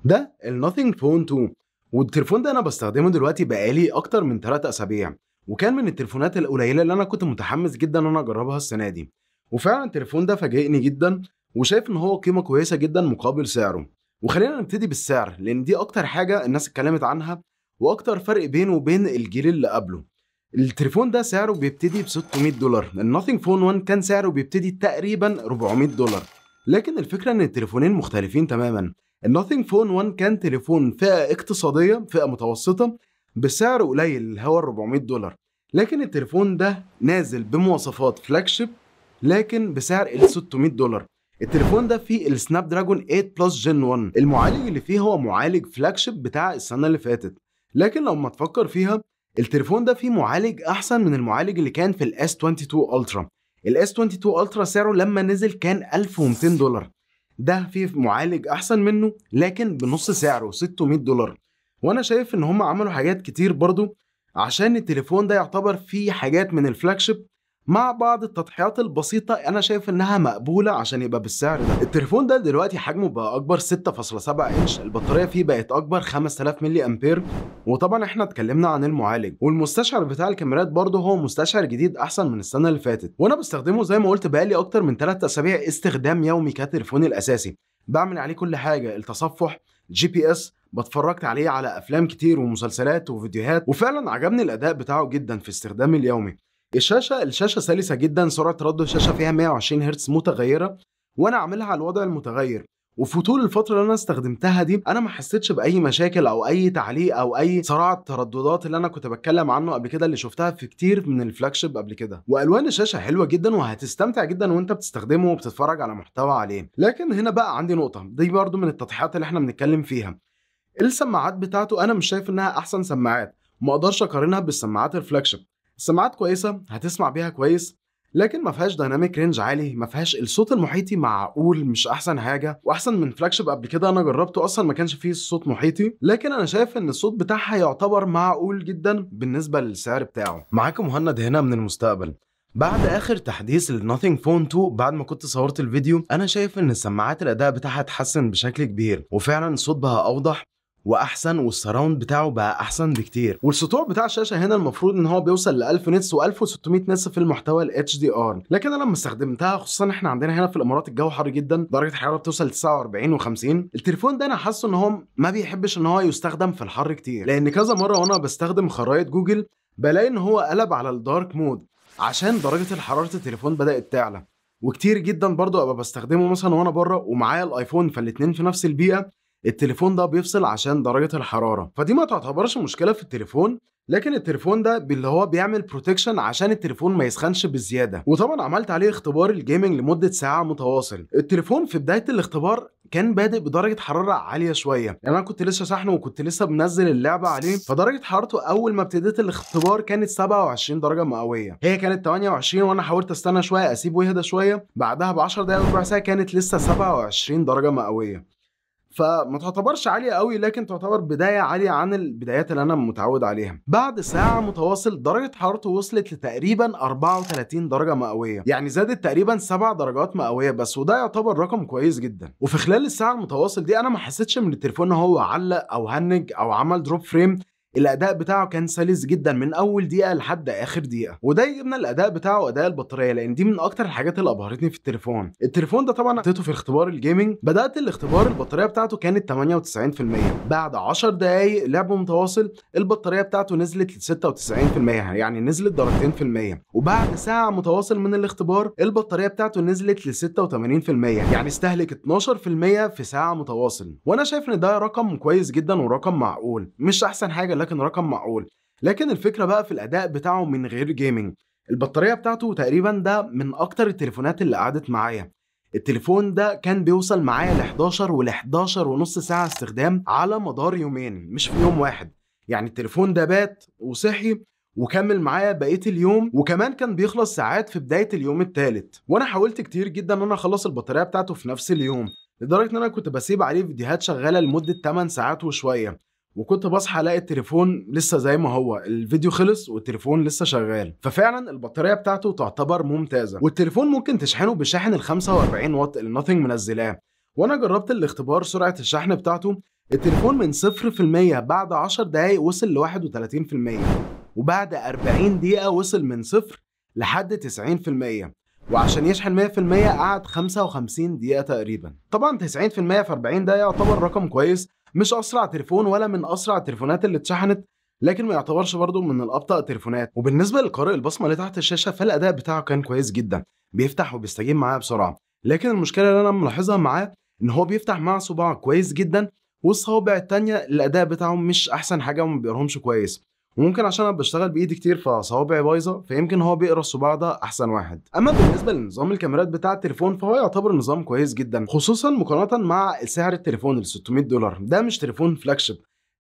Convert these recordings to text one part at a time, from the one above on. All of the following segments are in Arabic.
ده النوثينج فون 2، والتليفون ده انا بستخدمه دلوقتي بقالي اكتر من 3 اسابيع، وكان من التليفونات القليله اللي انا كنت متحمس جدا ان انا اجربها السنه دي. وفعلا التليفون ده فاجئني جدا، وشايف ان هو قيمه كويسه جدا مقابل سعره. وخلينا نبتدي بالسعر لان دي اكتر حاجه الناس اتكلمت عنها، واكتر فرق بينه وبين الجيل اللي قبله. التليفون ده سعره بيبتدي ب $600، النوثينج فون 1 كان سعره بيبتدي تقريبا $400. لكن الفكره ان التليفونين مختلفين تماما. النوثينج فون 1 كان تليفون فئة اقتصادية، فئة متوسطة، بسعر قليل اللي هو $400. لكن التليفون ده نازل بمواصفات فلاج شيب لكن بسعر $600. التليفون ده فيه السناب دراجون 8 بلس جن 1، المعالج اللي فيه هو معالج فلاج شيب بتاع السنة اللي فاتت. لكن لما تفكر فيها، التليفون ده فيه معالج احسن من المعالج اللي كان في الاس 22 الترا. الاس 22 الترا سعره لما نزل كان $1200، ده فيه معالج احسن منه لكن بنص سعره $600. وانا شايف ان هم عملوا حاجات كتير برضو عشان التليفون ده يعتبر فيه حاجات من الفلاج شيب مع بعض التضحيات البسيطة انا شايف انها مقبولة عشان يبقى بالسعر ده. التليفون ده دلوقتي حجمه بقى اكبر 6.7 انش، البطارية فيه بقت اكبر 5000 ملي امبير. وطبعا احنا اتكلمنا عن المعالج، والمستشعر بتاع الكاميرات برضه هو مستشعر جديد احسن من السنة اللي فاتت. وانا بستخدمه زي ما قلت بقالي اكتر من 3 اسابيع استخدام يومي كتليفوني الاساسي، بعمل عليه كل حاجة، التصفح، جي بي اس، بتفرجت عليه على افلام كتير ومسلسلات وفيديوهات، وفعلا عجبني الاداء بتاعه جدا في استخدامي اليومي. الشاشة سلسة جدا، سرعة تردد الشاشة فيها 120 هرتز متغيرة، وانا عاملها على الوضع المتغير. وفي طول الفترة اللي انا استخدمتها دي انا ما حسيتش باي مشاكل او اي تعليق او اي صراع ترددات اللي انا كنت بتكلم عنه قبل كده، اللي شفتها في كتير من الفلاج شيب قبل كده. والوان الشاشة حلوة جدا وهتستمتع جدا وانت بتستخدمه وبتتفرج على محتوى عليه. لكن هنا بقى عندي نقطة، دي برضو من التضحيات اللي احنا بنتكلم فيها. السماعات بتاعته انا مش شايف انها احسن سماعات، ما اقدرش اقارنها بالسماعات الفلاج شيب. السماعات كويسه هتسمع بيها كويس، لكن ما فيهاش دايناميك رينج عالي، ما فيهاش الصوت المحيطي معقول مش احسن حاجه، واحسن من فلاج شيب قبل كده انا جربته اصلا ما كانش فيه صوت محيطي. لكن انا شايف ان الصوت بتاعها يعتبر معقول جدا بالنسبه للسعر بتاعه. معاكم مهند هنا من المستقبل. بعد اخر تحديث للنوثينج فون 2، بعد ما كنت صورت الفيديو، انا شايف ان السماعات الاداء بتاعها اتحسن بشكل كبير، وفعلا الصوت بقى اوضح واحسن، والسراوند بتاعه بقى احسن بكتير. والسطوع بتاع الشاشه هنا المفروض ان هو بيوصل ل 1000 نتس و1600 نتس في المحتوى الاتش دي ار. لكن انا لما استخدمتها، خصوصا احنا عندنا هنا في الامارات الجو حر جدا، درجه الحراره بتوصل ل 49 و50، التليفون ده انا حاسه ان هو ما بيحبش ان هو يستخدم في الحر كتير، لان كذا مره وانا بستخدم خرائط جوجل بلاقي ان هو قلب على الدارك مود عشان درجه حراره التليفون بدات تعلى. وكتير جدا برضو ابقى بستخدمه مثلا وانا بره ومعايا الايفون، فالاتنين في نفس البيئه، التليفون ده بيفصل عشان درجة الحرارة. فدي ما تعتبرش مشكلة في التليفون، لكن التليفون ده اللي هو بيعمل بروتكشن عشان التليفون ما يسخنش بزيادة. وطبعا عملت عليه اختبار الجيمنج لمدة ساعة متواصل. التليفون في بداية الاختبار كان بادئ بدرجة حرارة عالية شوية، يعني انا كنت لسه شاحنه وكنت لسه منزل اللعبة عليه، فدرجة حرارته اول ما ابتديت الاختبار كانت 27 درجة مئوية. هي كانت 28 وانا حاولت استنى شوية اسيبه يهدى شوية، بعدها ب 10 دقايق وربع ساعة كانت لسه 27 درجة مئوية. فما تعتبرش عالية قوي، لكن تعتبر بداية عالية عن البدايات اللي أنا متعود عليها. بعد ساعة متواصل درجة حرارته وصلت لتقريبا 34 درجة مئوية، يعني زادت تقريبا 7 درجات مئوية بس، وده يعتبر رقم كويس جدا. وفي خلال الساعة المتواصل دي أنا ما حسيتش من التليفون إن هو علق أو هنج أو عمل دروب فريم. الاداء بتاعه كان سلس جدا من اول دقيقه لحد اخر دقيقه، وده يجيبنا الاداء بتاعه واداء البطاريه، لان دي من اكتر الحاجات اللي ابهرتني في التليفون ده. طبعا حطيته في اختبار الجيمنج، بدات الاختبار البطاريه بتاعته كانت 98%، بعد 10 دقائق لعب متواصل البطاريه بتاعته نزلت ل 96%، يعني نزلت درجتين في المية. وبعد ساعه متواصل من الاختبار البطاريه بتاعته نزلت ل 86%، يعني استهلك 12% في ساعه متواصل. وانا شايف ان ده رقم كويس جدا ورقم معقول، مش احسن حاجه لكن رقم معقول. لكن الفكره بقى في الاداء بتاعه من غير جيمنج. البطاريه بتاعته تقريبا ده من اكتر التليفونات اللي قعدت معايا. التليفون ده كان بيوصل معايا ل 11 وال 11 ونص ساعه استخدام على مدار يومين، مش في يوم واحد. يعني التليفون ده بات وصحي وكمل معايا بقيه اليوم، وكمان كان بيخلص ساعات في بدايه اليوم الثالث. وانا حاولت كتير جدا ان انا اخلص البطاريه بتاعته في نفس اليوم، لدرجه ان انا كنت بسيب عليه فيديوهات شغاله لمده 8 ساعات وشويه، وكنت بصحى الاقي التليفون لسه زي ما هو، الفيديو خلص والتليفون لسه شغال. ففعلا البطاريه بتاعته تعتبر ممتازه، والتليفون ممكن تشحنه بشاحن ال 45 واط اللي ناثينج منزلاه. وانا جربت الاختبار سرعه الشحن بتاعته التليفون من 0% بعد 10 دقايق وصل ل 31%، وبعد 40 دقيقة وصل من 0 لحد 90%، وعشان يشحن 100% قعد 55 دقيقة تقريبا. طبعا 90% في 40 دقيقة يعتبر رقم كويس، مش أسرع تليفون ولا من أسرع التليفونات اللي اتشحنت، لكن ما يعتبرش برضه من الأبطأ التليفونات. وبالنسبة للقارئ البصمة اللي تحت الشاشة فالأداء بتاعه كان كويس جدا، بيفتح وبيستجيب معاه بسرعة. لكن المشكلة اللي أنا ملاحظها معاه إن هو بيفتح مع صباع كويس جدا، والصوابع التانية الأداء بتاعهم مش أحسن حاجة وما بيقراهمش كويس. وممكن عشان انا بشتغل بايدي كتير فصوابعي بايظه، فيمكن هو بيقرا الصباع ده احسن واحد. اما بالنسبه لنظام الكاميرات بتاع التليفون فهو يعتبر نظام كويس جدا، خصوصا مقارنه مع سعر التليفون ال $600. ده مش تليفون فلاج شيب،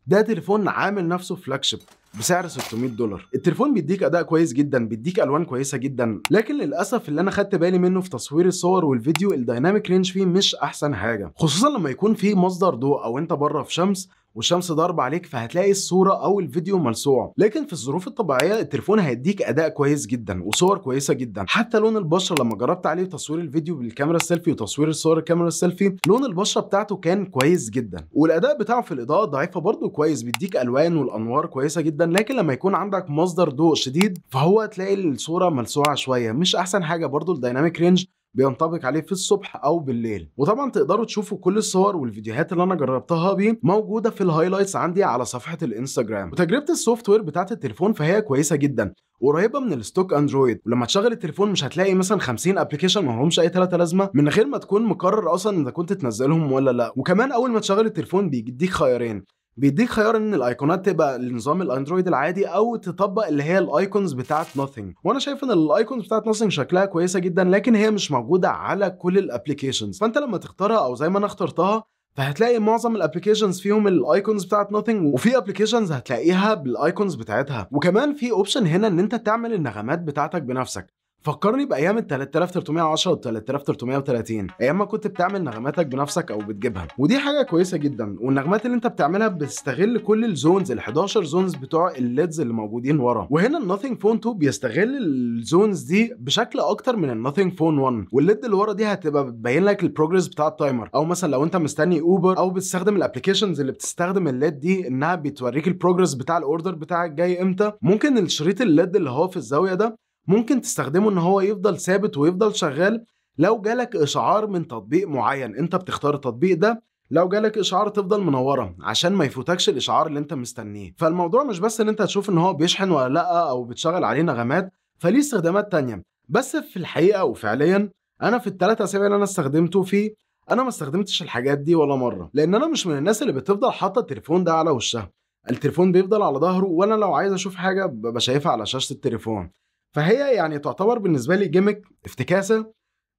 ده تليفون عامل نفسه فلاج شيب بسعر $600. التليفون بيديك اداء كويس جدا، بيديك الوان كويسه جدا، لكن للاسف اللي انا خدت بالي منه في تصوير الصور والفيديو الدايناميك رينج فيه مش احسن حاجه، خصوصا لما يكون فيه مصدر ضوء او انت بره في شمس والشمس ضاربه عليك، فهتلاقي الصوره او الفيديو ملسوع. لكن في الظروف الطبيعيه التليفون هيديك اداء كويس جدا وصور كويسه جدا. حتى لون البشره لما جربت عليه تصوير الفيديو بالكاميرا السيلفي وتصوير الصور الكاميرا السيلفي، لون البشره بتاعته كان كويس جدا، والاداء بتاعه في الاضاءه الضعيفه برده كويس، بيديك الوان والانوار كويسه جدا. لكن لما يكون عندك مصدر ضوء شديد فهو تلاقي الصوره ملسوعه شويه، مش احسن حاجه. برده الدايناميك رينج بينطبق عليه في الصبح او بالليل. وطبعا تقدروا تشوفوا كل الصور والفيديوهات اللي انا جربتها بيه موجوده في الهايلايتس عندي على صفحه الانستجرام. وتجربه السوفت وير بتاعت التليفون فهي كويسه جدا، قريبه من الستوك اندرويد. ولما تشغل التليفون مش هتلاقي مثلا 50 ابلكيشن ما همش اي ثلاثه لازمه من غير ما تكون مقرر اصلا اذا كنت تنزلهم ولا لا. وكمان اول ما تشغل التليفون بيديك خيارين، بيديك خيار ان الايقونات تبقى لنظام الاندرويد العادي او تطبق اللي هي الايكونز بتاعت نوثينج. وانا شايف ان الايكونز بتاعت نوثينج شكلها كويسه جدا، لكن هي مش موجوده على كل الابلكيشنز. فانت لما تختارها او زي ما انا اخترتها فهتلاقي معظم الابلكيشنز فيهم الايكونز بتاعت نوثينج، وفي ابلكيشنز هتلاقيها بالايكونز بتاعتها. وكمان في اوبشن هنا ان انت تعمل النغمات بتاعتك بنفسك. فكرني بايام ال 3310 وال 3330، ايام ما كنت بتعمل نغماتك بنفسك او بتجيبها، ودي حاجه كويسه جدا. والنغمات اللي انت بتعملها بتستغل كل الزونز ال 11 زونز بتوع الليدز اللي موجودين ورا. وهنا النوثينج فون 2 بيستغل الزونز دي بشكل اكتر من النوثينج فون 1. والليد اللي ورا دي هتبقى بتبين لك البروجرس بتاع التايمر، او مثلا لو انت مستني اوبر او بتستخدم الابلكيشنز اللي بتستخدم الليد دي انها بتوريك البروجرس بتاع الاوردر بتاعك جاي امتى، ممكن الشريط الليد اللي هو في الزاويه ده ممكن تستخدمه ان هو يفضل ثابت ويفضل شغال. لو جالك اشعار من تطبيق معين انت بتختار التطبيق ده، لو جالك اشعار تفضل منوره عشان ما يفوتكش الاشعار اللي انت مستنيه. فالموضوع مش بس ان انت تشوف ان هو بيشحن ولا لا او بتشغل عليه نغمات، فليه استخدامات تانية. بس في الحقيقه وفعليا انا في ال3 اسابيع اللي انا استخدمته فيه انا ما استخدمتش الحاجات دي ولا مره، لان انا مش من الناس اللي بتفضل حاطه التليفون ده على وشها. التليفون بيفضل على ظهره، وانا لو عايز اشوف حاجه ببقى شايفها على شاشه التليفون. فهي يعني تعتبر بالنسبه لي جيمك افتكاسه،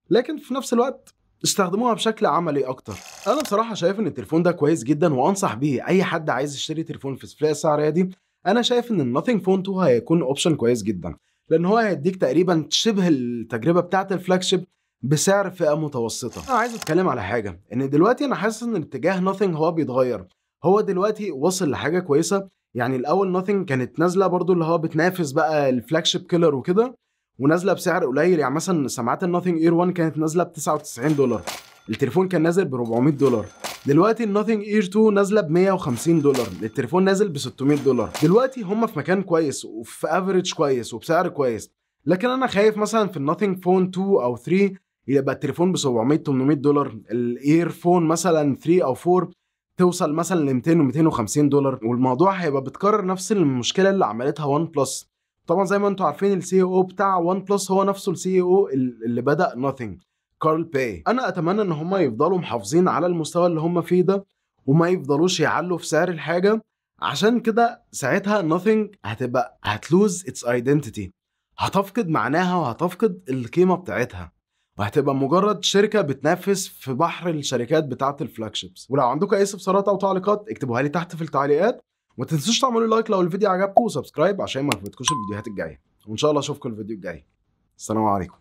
لكن في نفس الوقت استخدموها بشكل عملي اكتر. انا بصراحه شايف ان التليفون ده كويس جدا وانصح بيه اي حد عايز يشتري تليفون في الفئه السعريه دي. انا شايف ان النوثينج فون 2 هيكون اوبشن كويس جدا، لان هو هيديك تقريبا شبه التجربه بتاعه الفلاج شيب بسعر فئه متوسطه. انا عايز اتكلم على حاجه، ان دلوقتي انا حاسس ان اتجاه نوثينج هو بيتغير. هو دلوقتي وصل لحاجه كويسه. يعني الاول نوثينج كانت نازله برضو اللي هو بتنافس بقى الفلاج شيب كيلر وكده، ونازله بسعر قليل. يعني مثلا سماعات النوثينج اير 1 كانت نازله ب $99، التليفون كان نازل ب $400. دلوقتي النوثينج اير 2 نازله ب $150، التليفون نازل ب $600. دلوقتي هم في مكان كويس وفي افريج كويس وبسعر كويس. لكن انا خايف مثلا في النوثينج فون 2 او 3 يبقى التليفون ب $700-800، الاير فون مثلا 3 او 4 توصل مثلا ل 200 و250$. والموضوع هيبقى بتكرر نفس المشكله اللي عملتها وان بلس. طبعا زي ما انتم عارفين السي او بتاع وان بلس هو نفسه السي او اللي بدأ نوثينج، كارل باي. انا اتمنى ان هم يفضلوا محافظين على المستوى اللي هم فيه ده، وما يفضلوش يعلوا في سعر الحاجه، عشان كده ساعتها نوثينج هتبقى هتلوز اتس ايدنتيتي، هتفقد معناها وهتفقد القيمه بتاعتها، وهتبقى مجرد شركه بتنافس في بحر الشركات بتاعه الفلاج شيبس. ولو عندكم اي استفسارات او تعليقات اكتبوها لي تحت في التعليقات، وما تنسوش تعملوا لايك لو الفيديو عجبكم وسبسكرايب عشان ما تفوتكوش الفيديوهات الجايه. وان شاء الله اشوفكم الفيديو الجاي. السلام عليكم.